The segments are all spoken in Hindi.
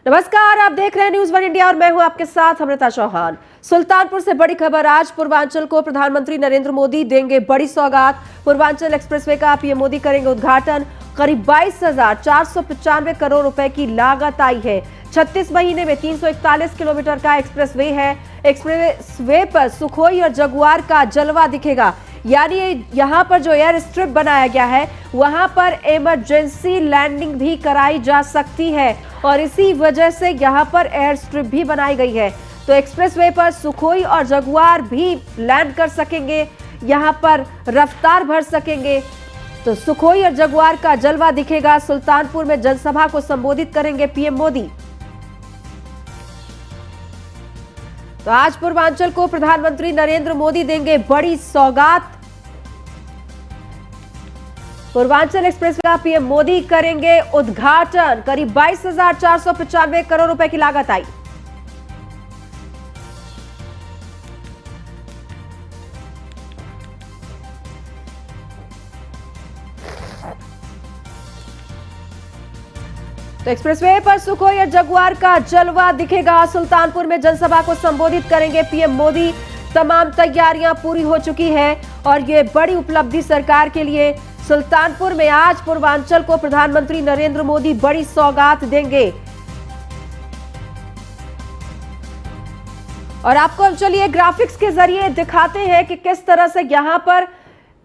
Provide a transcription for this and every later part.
नमस्कार, आप देख रहे हैं न्यूज़ वन इंडिया और मैं हूं आपके साथ अमृता चौहान। सुल्तानपुर से बड़ी खबर। आज पूर्वांचल को प्रधानमंत्री नरेंद्र मोदी देंगे बड़ी सौगात। पूर्वांचल एक्सप्रेसवे का पीएम मोदी करेंगे उद्घाटन। करीब 22,495 करोड़ रुपए की लागत आई है। 36 महीने में 341 किलोमीटर का एक्सप्रेसवे है। एक्सप्रेसवे पर सुखोई और जगुआर का जलवा दिखेगा, यानी यहाँ पर जो एयर स्ट्रिप बनाया गया है वहां पर इमरजेंसी लैंडिंग भी कराई जा सकती है और इसी वजह से यहाँ पर एयर स्ट्रिप भी बनाई गई है। तो एक्सप्रेसवे पर सुखोई और जगुआर भी लैंड कर सकेंगे, यहाँ पर रफ्तार भर सकेंगे। तो सुखोई और जगुआर का जलवा दिखेगा। सुल्तानपुर में जनसभा को संबोधित करेंगे पीएम मोदी। तो आज पूर्वांचल को प्रधानमंत्री नरेंद्र मोदी देंगे बड़ी सौगात। पूर्वांचल एक्सप्रेस का पीएम मोदी करेंगे उद्घाटन। करीब 22,495 करोड़ रुपए की लागत आई। तो एक्सप्रेसवे पर सुखोई और जगुआर का जलवा दिखेगा। सुल्तानपुर में जनसभा को संबोधित करेंगे पीएम मोदी। तमाम तैयारियां पूरी हो चुकी है और ये बड़ी उपलब्धि सरकार के लिए। सुल्तानपुर में आज पूर्वांचल को प्रधानमंत्री नरेंद्र मोदी बड़ी सौगात देंगे। और आपको हम चलिए ग्राफिक्स के जरिए दिखाते हैं कि किस तरह से यहां पर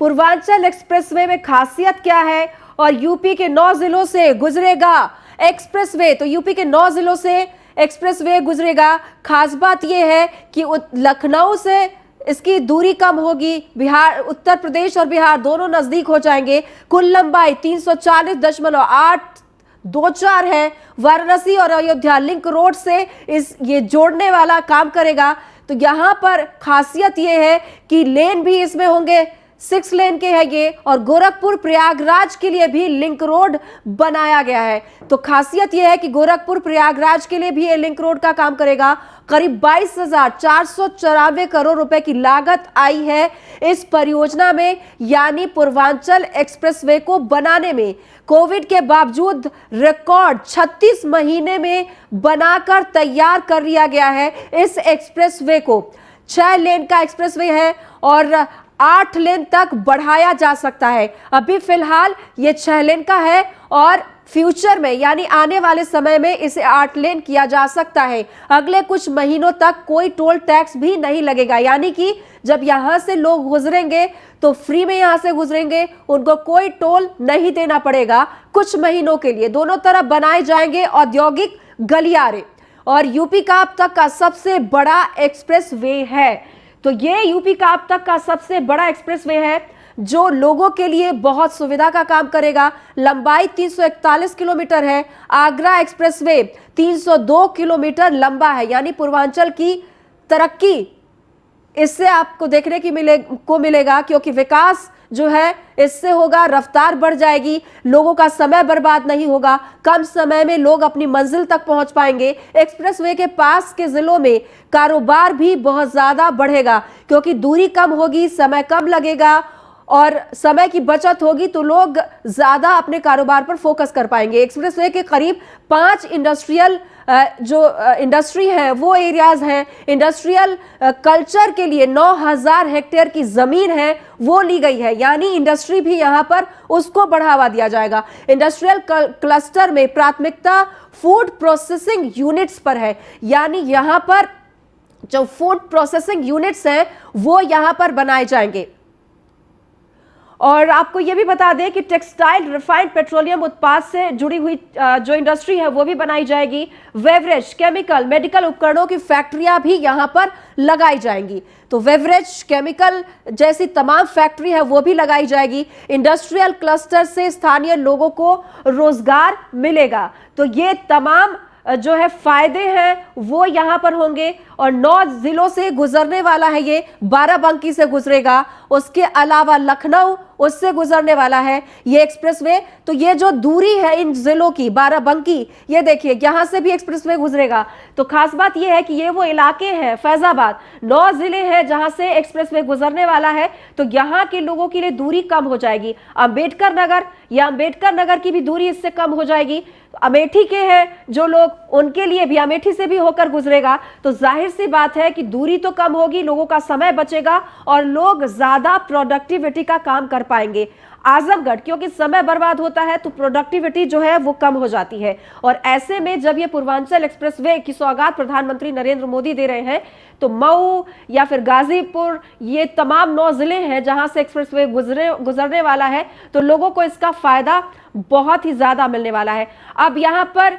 पूर्वांचल एक्सप्रेसवे में खासियत क्या है। और यूपी के 9 जिलों से गुजरेगा एक्सप्रेसवे। तो यूपी के 9 जिलों से एक्सप्रेसवे गुजरेगा। खास बात यह है कि लखनऊ से इसकी दूरी कम होगी। बिहार, उत्तर प्रदेश और बिहार दोनों नजदीक हो जाएंगे। कुल लंबाई 340.824 है। वाराणसी और अयोध्या लिंक रोड से ये जोड़ने वाला काम करेगा। तो यहां पर खासियत ये है कि लेन भी इसमें होंगे, 6 लेन के है ये। और गोरखपुर प्रयागराज के लिए भी लिंक रोड बनाया गया है। तो खासियत यह है कि गोरखपुर प्रयागराज के लिए भी ये लिंक रोड का काम करेगा। करीब 22,494 करोड़ रुपए की लागत आई है इस परियोजना में, यानी पूर्वांचल एक्सप्रेसवे को बनाने में। कोविड के बावजूद रिकॉर्ड 36 महीने में बनाकर तैयार कर लिया गया है इस एक्सप्रेसवे को। 6 लेन का एक्सप्रेसवे है और 8 लेन तक बढ़ाया जा सकता है। अभी फिलहाल ये 6 लेन का है और फ्यूचर में यानी आने वाले समय में इसे 8 लेन किया जा सकता है। अगले कुछ महीनों तक कोई टोल टैक्स भी नहीं लगेगा, यानी कि जब यहां से लोग गुजरेंगे तो फ्री में यहां से गुजरेंगे, उनको कोई टोल नहीं देना पड़ेगा कुछ महीनों के लिए। दोनों तरफ बनाए जाएंगे औद्योगिक गलियारे और यूपी का अब तक का सबसे बड़ा एक्सप्रेस वे है। तो ये यूपी का अब तक का सबसे बड़ा एक्सप्रेसवे है जो लोगों के लिए बहुत सुविधा का काम करेगा। लंबाई 341 किलोमीटर है। आगरा एक्सप्रेसवे 302 किलोमीटर लंबा है, यानी पूर्वांचल की तरक्की इससे आपको देखने की मिलेगा, क्योंकि विकास जो है इससे होगा, रफ्तार बढ़ जाएगी, लोगों का समय बर्बाद नहीं होगा, कम समय में लोग अपनी मंजिल तक पहुंच पाएंगे। एक्सप्रेसवे के पास के जिलों में कारोबार भी बहुत ज्यादा बढ़ेगा, क्योंकि दूरी कम होगी, समय कम लगेगा और समय की बचत होगी, तो लोग ज्यादा अपने कारोबार पर फोकस कर पाएंगे। एक्सप्रेसवे के करीब 5 इंडस्ट्रियल इंडस्ट्री है वो एरियाज हैं। इंडस्ट्रियल कल्चर के लिए 9,000 हेक्टेयर की जमीन है वो ली गई है, यानी इंडस्ट्री भी यहां पर उसको बढ़ावा दिया जाएगा। इंडस्ट्रियल क्लस्टर में प्राथमिकता फूड प्रोसेसिंग यूनिट्स पर है, यानी यहां पर जो फूड प्रोसेसिंग यूनिट्स हैं वो यहां पर बनाए जाएंगे। और आपको यह भी बता दें कि टेक्सटाइल, रिफाइंड पेट्रोलियम उत्पाद से जुड़ी हुई जो इंडस्ट्री है वो भी बनाई जाएगी। बेवरेज, केमिकल, मेडिकल उपकरणों की फैक्ट्रियां भी यहां पर लगाई जाएंगी। तो बेवरेज, केमिकल जैसी तमाम फैक्ट्री है वो भी लगाई जाएगी। इंडस्ट्रियल क्लस्टर से स्थानीय लोगों को रोजगार मिलेगा। तो ये तमाम जो है फायदे हैं वो यहां पर होंगे। और 9 जिलों से गुजरने वाला है ये। बाराबंकी से गुजरेगा, उसके अलावा लखनऊ, उससे गुजरने वाला है ये एक्सप्रेसवे। तो ये जो दूरी है इन जिलों की, बाराबंकी, ये देखिए यहां से भी एक्सप्रेसवे गुजरेगा। तो खास बात ये है कि ये वो इलाके हैं, फैजाबाद, 9 जिले हैं जहां से एक्सप्रेसवे गुजरने वाला है। तो यहां के लोगों के लिए दूरी कम हो जाएगी। अंबेडकर नगर या अंबेडकर नगर की भी दूरी इससे कम हो जाएगी। अमेठी के हैं जो लोग, उनके लिए भी अमेठी से भी होकर गुजरेगा। तो जाहिर सी बात है कि दूरी तो कम होगी, लोगों का समय बचेगा और लोग ज्यादा प्रोडक्टिविटी का काम कर पाएंगे। आजमगढ़, क्योंकि समय बर्बाद होता है तो प्रोडक्टिविटी जो है वो कम हो जाती है। और ऐसे में जब ये पूर्वांचल एक्सप्रेसवे की सौगात प्रधानमंत्री नरेंद्र मोदी दे रहे हैं, तो मऊ या फिर गाजीपुर, ये तमाम 9 जिले हैं जहां से एक्सप्रेसवे गुजरने वाला है। तो लोगों को इसका फायदा बहुत ही ज्यादा मिलने वाला है। अब यहां पर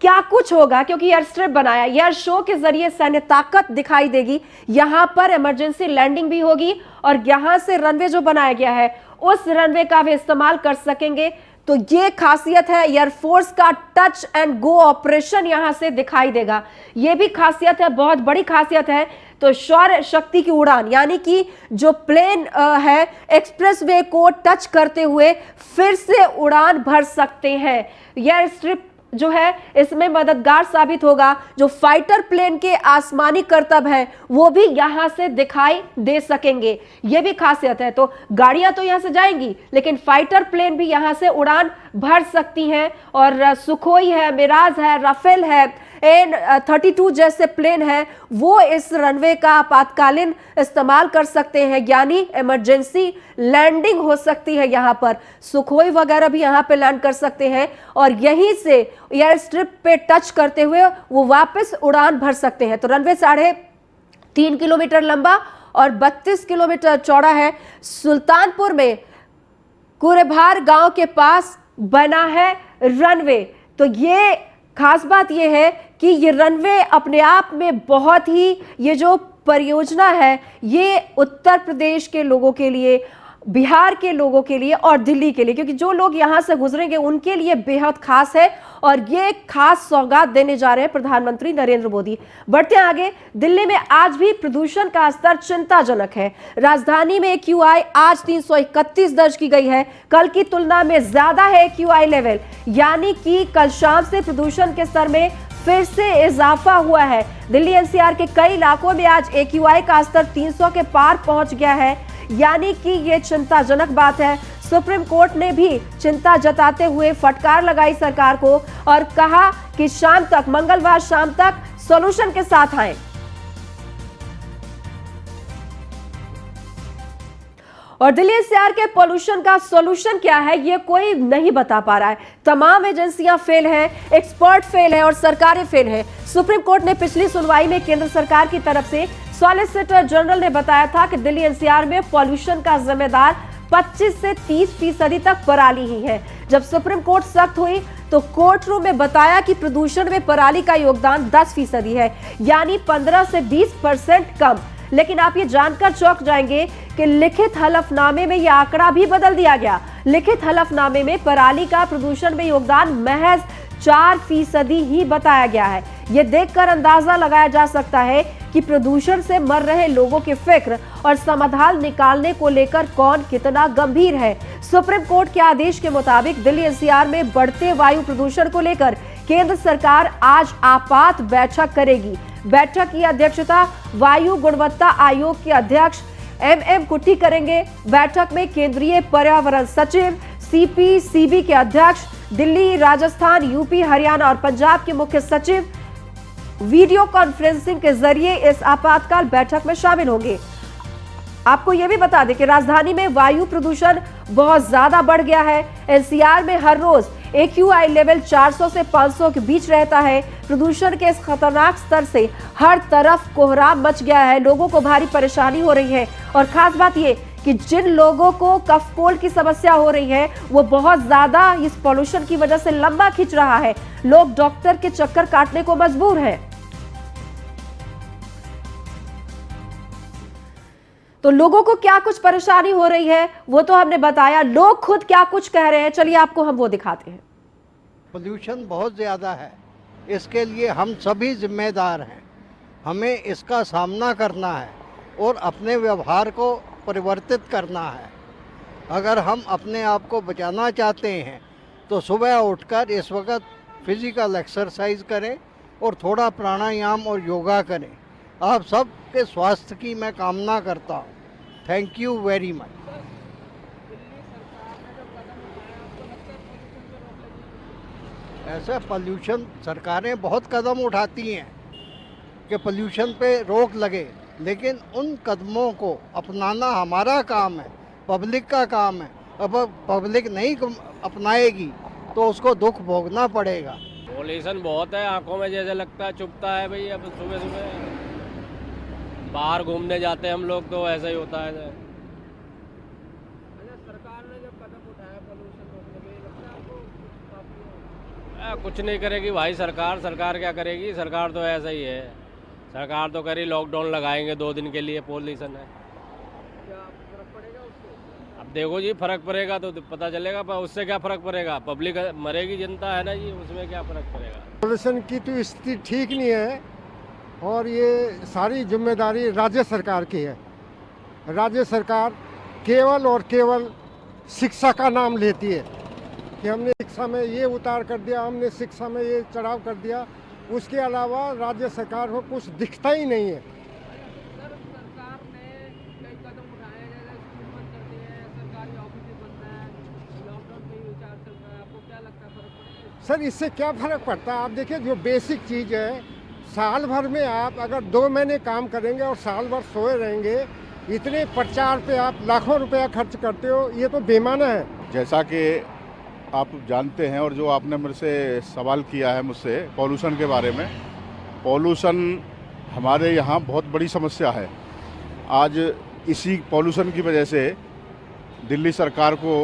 क्या कुछ होगा, क्योंकि एयर स्ट्रिप बनाया, एयर शो के जरिए सैन्य ताकत दिखाई देगी। यहां पर इमरजेंसी लैंडिंग भी होगी और यहां से रनवे जो बनाया गया है उस रनवे का भी इस्तेमाल कर सकेंगे। तो ये खासियत है, एयरफोर्स का टच एंड गो ऑपरेशन यहां से दिखाई देगा। ये भी खासियत है, बहुत बड़ी खासियत है। तो सौर शक्ति की उड़ान, यानी कि जो प्लेन है एक्सप्रेसवे को टच करते हुए फिर से उड़ान भर सकते हैं। एयर स्ट्रिप जो है इसमें मददगार साबित होगा। जो फाइटर प्लेन के आसमानी करतब है वो भी यहां से दिखाई दे सकेंगे। यह भी खासियत है। तो गाड़ियां तो यहां से जाएंगी लेकिन फाइटर प्लेन भी यहां से उड़ान भर सकती हैं। और सुखोई है, मिराज है, राफेल है, AN-32 जैसे प्लेन है वो इस रनवे का आपातकालीन इस्तेमाल कर सकते हैं, यानी इमरजेंसी लैंडिंग हो सकती है। यहां पर सुखोई वगैरह भी यहां पे लैंड कर सकते हैं और यहीं से एयर स्ट्रिप पे टच करते हुए वो वापस उड़ान भर सकते हैं। तो रनवे 3.5 किलोमीटर लंबा और 32 किलोमीटर चौड़ा है। सुल्तानपुर में कुरेभार गांव के पास बना है रनवे। तो ये खास बात यह है कि ये रनवे अपने आप में बहुत ही, ये जो परियोजना है ये उत्तर प्रदेश के लोगों के लिए, बिहार के लोगों के लिए और दिल्ली के लिए, क्योंकि जो लोग यहां से गुजरेंगे उनके लिए बेहद खास है और ये खास सौगात देने जा रहे हैं प्रधानमंत्री नरेंद्र मोदी। बढ़ते हैं आगे। दिल्ली में आज भी प्रदूषण का स्तर चिंताजनक है। राजधानी में AQI आज 331 दर्ज की गई है। कल की तुलना में ज्यादा है AQI लेवल, यानी कि कल शाम से प्रदूषण के स्तर में फिर से इजाफा हुआ है। दिल्ली NCR के कई इलाकों में आज AQI का स्तर 300 के पार पहुंच गया है, यानी कि यह चिंताजनक बात है। सुप्रीम कोर्ट ने भी चिंता जताते हुए फटकार लगाई सरकार को और कहा कि शाम तक, मंगलवार शाम तक सॉल्यूशन के साथ आए। और दिल्ली NCR के पोल्यूशन का सॉल्यूशन क्या है ये कोई नहीं बता पा रहा है। तमाम एजेंसियां फेल हैं, एक्सपर्ट फेल हैं और सरकारें फेल हैं। सुप्रीम कोर्ट ने पिछली सुनवाई में केंद्र सरकार की तरफ से सॉलिसिटर जनरल ने बताया था कि दिल्ली NCR में पॉल्यूशन का जिम्मेदार 25 से 30% तक पराली ही है। जब सुप्रीम कोर्ट सख्त हुई तो कोर्ट रूम में बताया कि प्रदूषण में पराली का योगदान 10% है, यानी 15 से 20% कम। लेकिन आप ये जानकर चौंक जाएंगे कि लिखित हलफनामे में यह आंकड़ा भी बदल दिया गया। लिखित हलफनामे में पराली का प्रदूषण में योगदान महज 4% ही बताया गया है। यह देखकर अंदाजा लगाया जा सकता है कि प्रदूषण से मर रहे लोगों की फिक्र और समाधान निकालने को लेकर कौन कितना गंभीर है। सुप्रीम कोर्ट के आदेश के मुताबिक दिल्ली NCR में बढ़ते वायु प्रदूषण को लेकर केंद्र सरकार आज आपात बैठक करेगी। बैठक की अध्यक्षता वायु गुणवत्ता आयोग के अध्यक्ष MM कुट्टी करेंगे। बैठक में केंद्रीय पर्यावरण सचिव, CPCB के अध्यक्ष, दिल्ली, राजस्थान, UP, हरियाणा और पंजाब के मुख्य सचिव वीडियो कॉन्फ्रेंसिंग के जरिए इस आपातकाल बैठक में शामिल होंगे। आपको यह भी बता दें कि राजधानी में वायु प्रदूषण बहुत ज्यादा बढ़ गया है। NCR में हर रोज AQI लेवल 400 से 500 के बीच रहता है। प्रदूषण के इस खतरनाक स्तर से हर तरफ कोहराम मच गया है, लोगों को भारी परेशानी हो रही है। और खास बात यह कि जिन लोगों को कफ कोल्ड की समस्या हो रही है वो बहुत ज्यादा इस पॉल्यूशन की वजह से लंबा खिंच रहा है। लोग डॉक्टर के चक्कर काटने को मजबूर हैं। तो लोगों को क्या कुछ परेशानी हो रही है वो तो हमने बताया, लोग खुद क्या कुछ कह रहे हैं, चलिए आपको हम वो दिखाते हैं। पोल्यूशन बहुत ज़्यादा है, इसके लिए हम सभी जिम्मेदार हैं। हमें इसका सामना करना है और अपने व्यवहार को परिवर्तित करना है। अगर हम अपने आप को बचाना चाहते हैं तो सुबह उठकर इस वक्त फिजिकल एक्सरसाइज करें और थोड़ा प्राणायाम और योगा करें। आप सबके स्वास्थ्य की मैं कामना करता हूँ। Thank you very much. ऐसा पोल्यूशन सरकारें बहुत कदम उठाती हैं कि पोल्यूशन पे रोक लगे, लेकिन उन कदमों को अपनाना हमारा काम है, पब्लिक का काम है। अब पब्लिक नहीं अपनाएगी तो उसको दुख भोगना पड़ेगा। पोल्यूशन बहुत है, आंखों में जैसे लगता है चुभता है भाई। अब सुबह सुबह बाहर घूमने जाते हैं हम लोग तो ऐसा ही होता है। सरकार ने जब कदम उठाया पोल्यूशन रोकने के लिए, लगता है आपको काफी कुछ नहीं करेगी भाई सरकार क्या करेगी? सरकार तो ऐसा ही है। सरकार तो करी लॉकडाउन लगाएंगे 2 दिन के लिए, पोल्यूशन है। क्या फर्क पड़ेगा उससे? अब देखो जी, फर्क पड़ेगा तो पता चलेगा, पर उससे क्या फर्क पड़ेगा? पब्लिक मरेगी, जनता है ना जी, उसमें क्या फर्क पड़ेगा? पोल्यूशन की तो स्थिति ठीक नहीं है और ये सारी जिम्मेदारी राज्य सरकार की है। राज्य सरकार केवल और केवल शिक्षा का नाम लेती है कि हमने शिक्षा में ये उतार कर दिया, हमने शिक्षा में ये चढ़ाव कर दिया। उसके अलावा राज्य सरकार को कुछ दिखता ही नहीं है। सर, सरकार ने कई कदम उठाए हैं, जैसे स्कूल बंद कर दिए हैं, सरकारी ऑफिस भी बंद है, लॉकडाउन का ही विचार चल रहा है। आपको क्या लगता है फर्क पड़ेगा? सर, इससे क्या फ़र्क पड़ता है? आप देखिए, जो बेसिक चीज़ है, साल भर में आप अगर 2 महीने काम करेंगे और साल भर सोए रहेंगे, इतने प्रचार पे आप लाखों रुपया खर्च करते हो, ये तो बेमाना है। जैसा कि आप जानते हैं और जो आपने मेरे से सवाल किया है मुझसे पॉल्यूशन के बारे में, पॉल्यूशन हमारे यहाँ बहुत बड़ी समस्या है। आज इसी पॉल्यूशन की वजह से दिल्ली सरकार को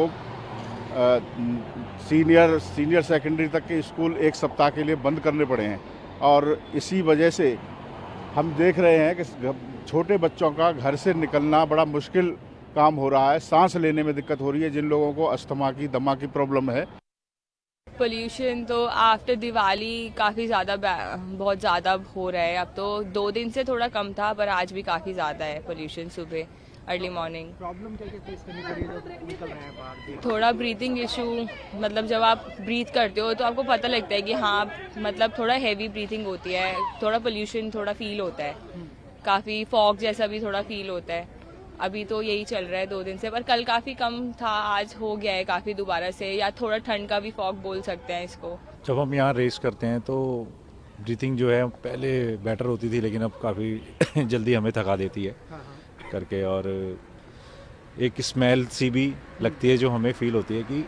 सीनियर सेकेंडरी तक के स्कूल 1 सप्ताह के लिए बंद करने पड़े हैं। और इसी वजह से हम देख रहे हैं कि छोटे बच्चों का घर से निकलना बड़ा मुश्किल काम हो रहा है। सांस लेने में दिक्कत हो रही है जिन लोगों को अस्थमा की, दमा की प्रॉब्लम है। पोल्यूशन तो आफ्टर दिवाली काफ़ी ज़्यादा बहुत ज़्यादा हो रहा है। अब तो 2 दिन से थोड़ा कम था, पर आज भी काफ़ी ज़्यादा है पोल्यूशन सुबह अर्ली मॉर्निंग। प्रॉब्लम क्या क्या फेस करनी पड़ी जब निकल रहे हैं बाहर? थोड़ा ब्रीथिंग इशू, मतलब जब आप ब्रीथ करते हो तो आपको पता लगता है कि हाँ, मतलब थोड़ा हैवी ब्रीथिंग होती है, थोड़ा पोल्यूशन थोड़ा फील होता है, काफ़ी फॉग जैसा भी थोड़ा फील होता है। अभी तो यही चल रहा है 2 दिन से, पर कल काफ़ी कम था, आज हो गया है काफ़ी दोबारा से, या थोड़ा ठंड का भी फॉग बोल सकते हैं इसको। जब हम यहाँ रेस करते हैं तो ब्रीथिंग जो है पहले बेटर होती थी, लेकिन अब काफ़ी जल्दी हमें थका देती है करके, और एक स्मेल सी भी लगती है जो हमें फील होती है कि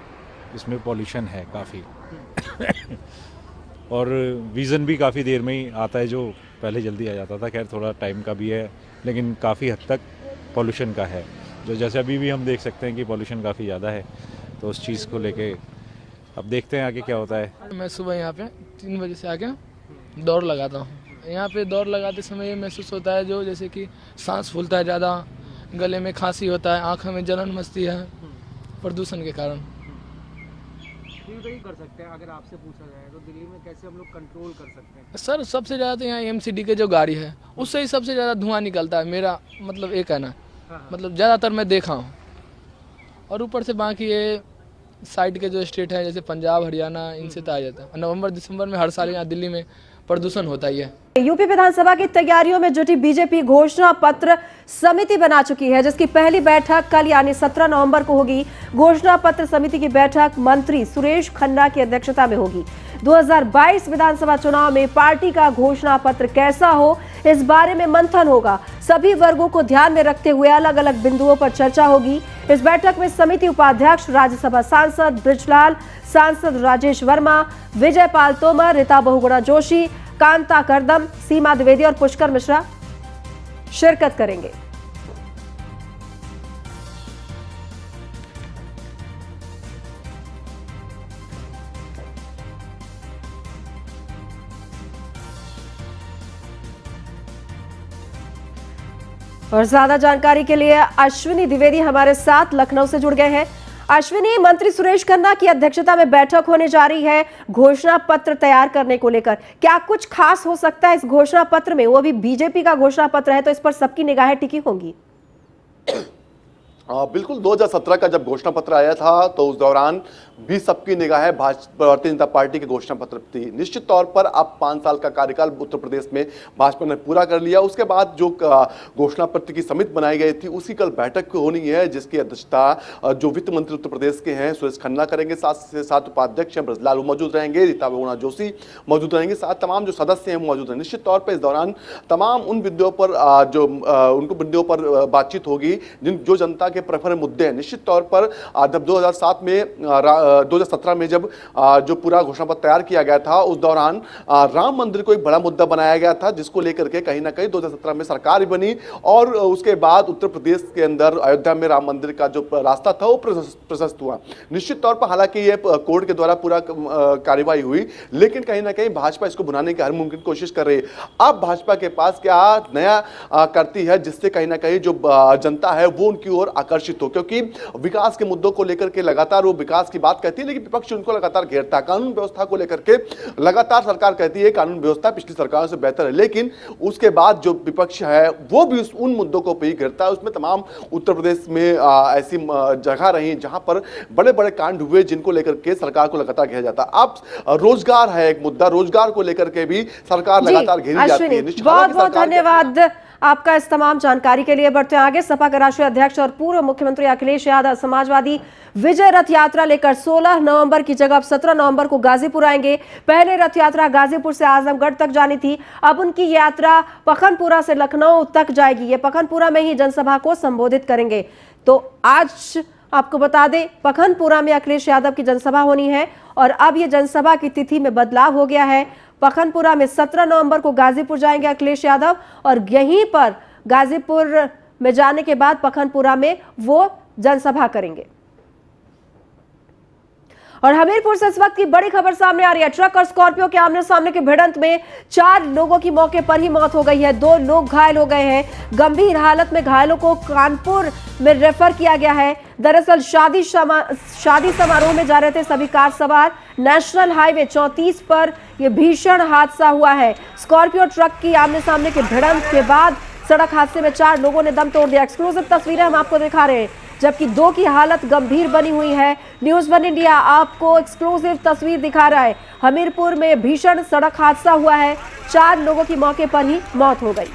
इसमें पॉल्यूशन है काफ़ी। और विज़न भी काफ़ी देर में ही आता है जो पहले जल्दी आ जाता था। खैर थोड़ा टाइम का भी है, लेकिन काफ़ी हद तक पॉल्यूशन का है, जो जैसे अभी भी हम देख सकते हैं कि पॉल्यूशन काफ़ी ज़्यादा है। तो उस चीज़ को लेके अब देखते हैं आगे क्या होता है। मैं सुबह यहाँ पे 3 बजे से आके दौड़ लगाता हूँ। यहाँ पे दौड़ लगाते समय ये महसूस होता है जो जैसे कि सांस फूलता है ज़्यादा, गले में खांसी होता है, आँखों में जलन मचती है प्रदूषण के कारण। कर सकते हैं अगर आपसे पूछा जाए तो दिल्ली में कैसे हम लोग कंट्रोल कर सकते हैं? सर, सबसे ज़्यादा तो यहाँ एमसीडी के जो गाड़ी है उससे ही सबसे ज़्यादा धुआं निकलता है, मेरा मतलब एक है ना, मतलब ज़्यादातर मैं देखा हूँ। और ऊपर से बाकी ये साइड के जो स्टेट हैं जैसे पंजाब, हरियाणा, इनसे तो आ जाता है। नवंबर दिसंबर में हर साल यहाँ दिल्ली में प्रदूषण होता ही है। यूपी विधानसभा की तैयारियों में जुटी बीजेपी घोषणा पत्र समिति बना चुकी है, जिसकी पहली बैठक कल यानी 17 नवंबर को होगी। घोषणा पत्र समिति की बैठक मंत्री सुरेश खन्ना की अध्यक्षता में होगी। 2022 विधानसभा चुनाव में पार्टी का घोषणा पत्र कैसा हो, इस बारे में मंथन होगा। सभी वर्गों को ध्यान में रखते हुए अलग अलग बिंदुओं पर चर्चा होगी। इस बैठक में समिति उपाध्यक्ष राज्यसभा सांसद बृजलाल, सांसद राजेश वर्मा, विजय पाल तोमर, रीता बहुगुणा जोशी, कांता करदम, सीमा द्विवेदी और पुष्कर मिश्रा शिरकत करेंगे। और ज्यादा जानकारी के लिए अश्विनी द्विवेदी हमारे साथ लखनऊ से जुड़ गए हैं। अश्विनी, मंत्री सुरेश खन्ना की अध्यक्षता में बैठक होने जा रही है घोषणा पत्र तैयार करने को लेकर, क्या कुछ खास हो सकता है इस घोषणा पत्र में? वो भी बीजेपी का घोषणा पत्र है तो इस पर सबकी निगाहें टिकी होंगी। बिल्कुल 2017 का जब घोषणा पत्र आया था तो उस दौरान भी सबकी निगाहें भारतीय जनता पार्टी के घोषणा पत्र थी। निश्चित तौर पर अब 5 साल का कार्यकाल उत्तर प्रदेश में भाजपा ने पूरा कर लिया। उसके बाद जो घोषणा पत्र की समिति बनाई गई थी उसकी कल बैठक होनी है, जिसकी अध्यक्षता जो वित्त मंत्री उत्तर प्रदेश के हैं सुरेश खन्ना करेंगे। साथ उपाध्यक्ष हैं ब्रजलाल मौजूद रहेंगे, रीता बहुगुणा जोशी मौजूद रहेंगे, साथ तमाम जो सदस्य हैं मौजूद हैं। निश्चित तौर पर इस दौरान तमाम उन बिंदुओं पर उनको बिंदुओं पर बातचीत होगी जो जनता के प्रमुख मुद्दे हैं। निश्चित तौर पर जब 2017 में जब जो पूरा घोषणा पत्र तैयार किया गया था उस दौरान राम मंदिर को एक बड़ा मुद्दा बनाया गया था, जिसको लेकर के कहीं ना कहीं 2017 में सरकार बनी और उसके बाद उत्तर प्रदेश के अंदर अयोध्या में राम मंदिर का जो रास्ता था वो प्रशस्त हुआ। निश्चित तौर पर हालांकि ये कोर्ट के द्वारा पूरा कार्यवाही हुई, लेकिन कहीं ना कहीं भाजपा इसको भुनाने की हर मुमकिन कोशिश कर रही है। अब भाजपा के पास क्या नया करती है जिससे कहीं ना कहीं जो जनता है वो उनकी ओर आकर्षित हो, क्योंकि विकास के मुद्दों को लेकर के लगातार वो विकास की बात कहती है, लेकिन विपक्ष उनको लगातार घेरता है। कानून व्यवस्था को लेकर के लगातार सरकार कहती है कानून व्यवस्था पिछली सरकारों से बेहतर है, लेकिन उसके बाद जो विपक्ष है वो भी उन मुद्दों को भी घेरता है। उसमें तमाम उत्तर प्रदेश में ऐसी जगह रही जहां पर बड़े बड़े कांड हुए जिनको लेकर के सरकार को लगातार घेरा जाता है। अब रोजगार है एक मुद्दा, रोजगार को लेकर के भी सरकार लगातार घेरी जाती है। बहुत बहुत धन्यवाद आपका इस तमाम जानकारी के लिए। बढ़ते आगे, सपा के राष्ट्रीय अध्यक्ष और पूर्व मुख्यमंत्री अखिलेश यादव समाजवादी विजय रथ यात्रा लेकर 16 नवंबर की जगह 17 नवंबर को गाजीपुर आएंगे। पहले रथ यात्रा गाजीपुर से आजमगढ़ तक जानी थी, अब उनकी यात्रा पखनपुरा से लखनऊ तक जाएगी। ये पखनपुरा में ही जनसभा को संबोधित करेंगे। तो आज आपको बता दें पखनपुरा में अखिलेश यादव की जनसभा होनी है और अब ये जनसभा की तिथि में बदलाव हो गया है। पखनपुरा में 17 नवंबर को गाजीपुर जाएंगे अखिलेश यादव और यहीं पर गाजीपुर में जाने के बाद पखनपुरा में वो जनसभा करेंगे। और हमीरपुर से इस वक्त की बड़ी खबर सामने आ रही है। ट्रक और स्कॉर्पियो के आमने सामने की भिड़ंत में 4 लोगों की मौके पर ही मौत हो गई है, 2 लोग घायल हो गए हैं। गंभीर हालत में घायलों को कानपुर में रेफर किया गया है। दरअसल शादी समारोह में जा रहे थे सभी कार सवार। नेशनल हाईवे 34 पर यह भीषण हादसा हुआ है। स्कॉर्पियो ट्रक की आमने सामने की भिड़ंत के बाद सड़क हादसे में 4 लोगों ने दम तोड़ दिया। एक्सक्लूसिव तस्वीरें हम आपको दिखा रहे हैं, जबकि 2 की हालत गंभीर बनी हुई है। न्यूज़ 1 इंडिया आपको एक्सक्लूसिव तस्वीर दिखा रहा है। हमीरपुर में भीषण सड़क हादसा हुआ है, 4 लोगों की मौके पर ही मौत हो गई।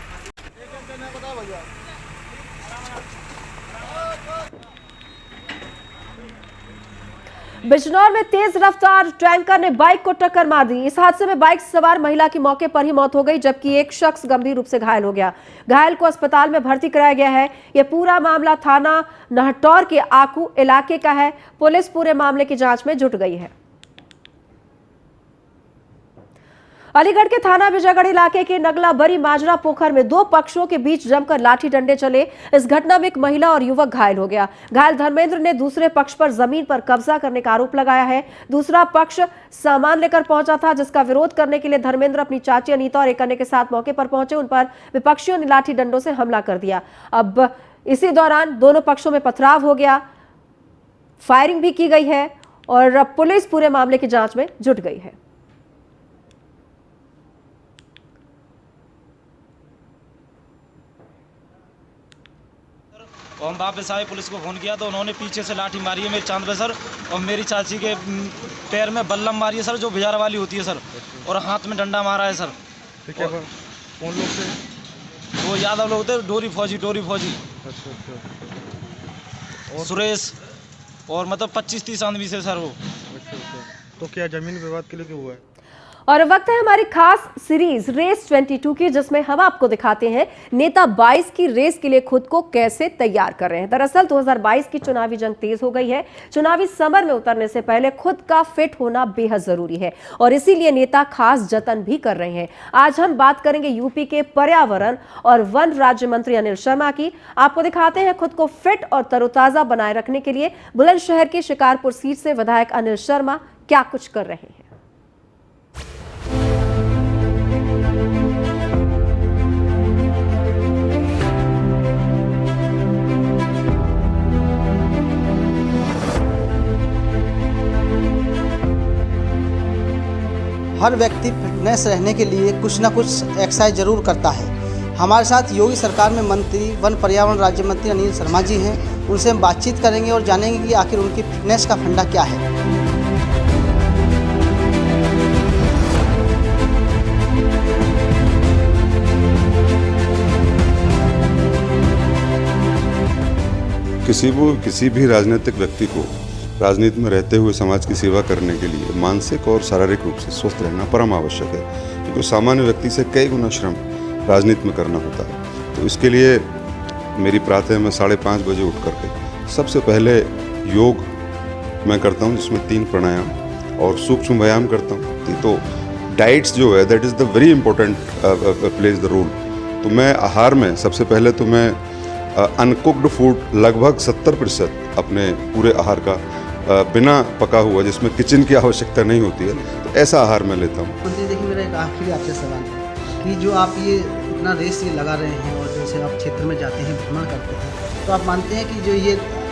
बिजनौर में तेज रफ्तार टैंकर ने बाइक को टक्कर मार दी। इस हादसे में बाइक सवार महिला की मौके पर ही मौत हो गई, जबकि एक शख्स गंभीर रूप से घायल हो गया। घायल को अस्पताल में भर्ती कराया गया है। यह पूरा मामला थाना नहटौर के आकू इलाके का है। पुलिस पूरे मामले की जांच में जुट गई है। अलीगढ़ के थाना विजयगढ़ इलाके के नगला बरी माजरा पोखर में 2 पक्षों के बीच जमकर लाठी डंडे चले। इस घटना में एक महिला और युवक घायल हो गया। घायल धर्मेंद्र ने दूसरे पक्ष पर जमीन पर कब्जा करने का आरोप लगाया है। दूसरा पक्ष सामान लेकर पहुंचा था, जिसका विरोध करने के लिए धर्मेंद्र अपनी चाची अनीता और एक अन्य के साथ मौके पर पहुंचे। उन पर विपक्षियों ने लाठी डंडों से हमला कर दिया। अब इसी दौरान दोनों पक्षों में पथराव हो गया, फायरिंग भी की गई है और पुलिस पूरे मामले की जांच में जुट गई है। और हम वापस आए, पुलिस को फ़ोन किया तो उन्होंने पीछे से लाठी मारी है मेरे चांद पे सर, और मेरी चाची के पैर में बल्लम मारी है सर, जो बिजार वाली होती है सर, और हाथ में डंडा मारा है सर। ठीक है, कौन लोग थे? वो यादव लोग थे, डोरी फौजी। अच्छा। और सुरेश और मतलब 25-30 आदमी से सर वो। अच्छा। तो क्या जमीन विवाद के लिए क्यों हुआ है? और वक्त है हमारी खास सीरीज रेस 22 की, जिसमें हम आपको दिखाते हैं नेता 22 की रेस के लिए खुद को कैसे तैयार कर रहे हैं। दरअसल 2022 की चुनावी जंग तेज हो गई है। चुनावी समर में उतरने से पहले खुद का फिट होना बेहद जरूरी है और इसीलिए नेता खास जतन भी कर रहे हैं। आज हम बात करेंगे यूपी के पर्यावरण और वन राज्य मंत्री अनिल शर्मा की। आपको दिखाते हैं खुद को फिट और तरोताजा बनाए रखने के लिए बुलंदशहर की शिकारपुर सीट से विधायक अनिल शर्मा क्या कुछ कर रहे हैं। हर व्यक्ति फिटनेस रहने के लिए कुछ ना कुछ एक्सरसाइज जरूर करता है। हमारे साथ योगी सरकार में मंत्री वन पर्यावरण राज्य मंत्री अनिल शर्मा जी हैं। उनसे हम बातचीत करेंगे और जानेंगे कि आखिर उनकी फिटनेस का फंडा क्या है। किसी भी राजनीतिक व्यक्ति को राजनीति में रहते हुए समाज की सेवा करने के लिए मानसिक और शारीरिक रूप से स्वस्थ रहना परम आवश्यक है, क्योंकि सामान्य व्यक्ति से कई गुना श्रम राजनीति में करना होता है। तो इसके लिए मेरी प्रातः में 5:30 बजे उठ करके सबसे पहले योग मैं करता हूँ, जिसमें 3 प्राणायाम और सूक्ष्म व्यायाम करता हूँ। तो डाइट्स जो है that is the very important plays the role. तो मैं आहार में सबसे पहले तो मैं अनकुक्ड फूड लगभग 70% अपने पूरे आहार का बिना पका हुआ, जिसमें किचन की आवश्यकता नहीं होती है, तो ऐसा आहार मैं लेता हूँ। मंत्री देखिए, मेरा एक आखिरी आपसे सवाल है कि जो आप ये इतना रेस ये लगा रहे हैं और जैसे आप क्षेत्र में जाते हैं, भ्रमण करते हैं, तो आप मानते हैं कि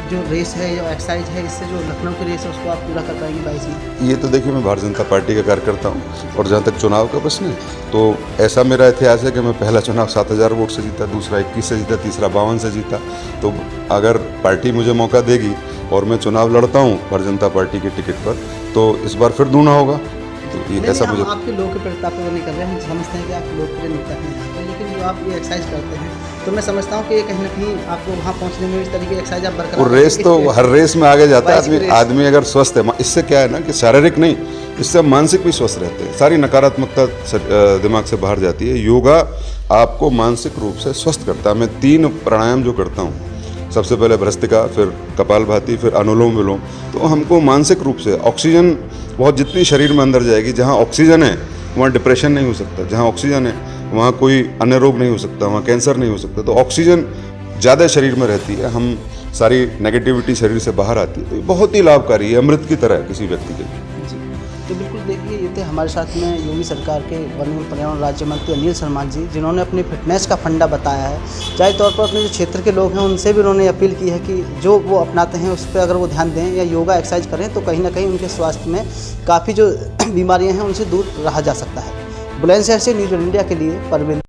जो रेस है, जो एक्सरसाइज है, इससे जो लखनऊ की रेस है उसको आप पूरा कर पाएंगे 22 में? ये तो देखिए, मैं भारतीय जनता पार्टी का कार्यकर्ता हूँ और जहाँ तक चुनाव का प्रश्न है, तो ऐसा मेरा इतिहास है कि मैं पहला चुनाव 7,000 वोट से जीता, दूसरा 21 से जीता, तीसरा 52 से जीता। तो अगर पार्टी मुझे मौका देगी और मैं चुनाव लड़ता हूँ भारतीय जनता पार्टी के टिकट पर, तो इस बार फिर दूना होगा। तो ये ऐसा मुझे आपके लोकप्रियता पे वो नहीं कर रहे हैं, हम समझते हैं कि आप लोकप्रिय नेता हैं यहाँ पे, लेकिन जो आप ये एक्सरसाइज करते हैं तो मैं समझता हूँ कि कहीं ना कहीं आपको वहाँ पहुँचने में इस तरीके की एक्सरसाइज आप बरकरार। और रेस तो हर रेस में आगे जाता है आदमी अगर स्वस्थ है। इससे क्या है ना कि शारीरिक नहीं, इससे मानसिक भी स्वस्थ रहते हैं। सारी नकारात्मकता दिमाग से बाहर जाती है। योगा आपको मानसिक रूप से स्वस्थ करता है। मैं 3 प्राणायाम जो करता हूँ, सबसे पहले भ्रस्त्रिका, फिर कपालभाति, फिर अनुलोम विलोम, तो हमको मानसिक रूप से ऑक्सीजन बहुत जितनी शरीर में अंदर जाएगी, जहाँ ऑक्सीजन है वहाँ डिप्रेशन नहीं हो सकता, जहाँ ऑक्सीजन है वहाँ कोई अन्य रोग नहीं हो सकता, वहाँ कैंसर नहीं हो सकता। तो ऑक्सीजन ज़्यादा शरीर में रहती है, हम सारी नेगेटिविटी शरीर से बाहर आती है। तो ये बहुत ही लाभकारी है, अमृत की तरह है किसी व्यक्ति के लिए। जी, तो बिल्कुल देखिए, ये थे हमारे साथ में योगी सरकार के वन एवं पर्यावरण राज्य मंत्री अनिल शर्मा जी, जिन्होंने अपनी फिटनेस का फंडा बताया है। जाहिर तौर पर अपने जो क्षेत्र के लोग हैं उनसे भी उन्होंने अपील की है कि जो वो अपनाते हैं उस पर अगर वो ध्यान दें या योगा एक्सरसाइज करें, तो कहीं ना कहीं उनके स्वास्थ्य में काफ़ी जो बीमारियाँ हैं उनसे दूर रहा जा सकता है। बुलंदशहर से न्यूज़ इंडिया के लिए परवीन।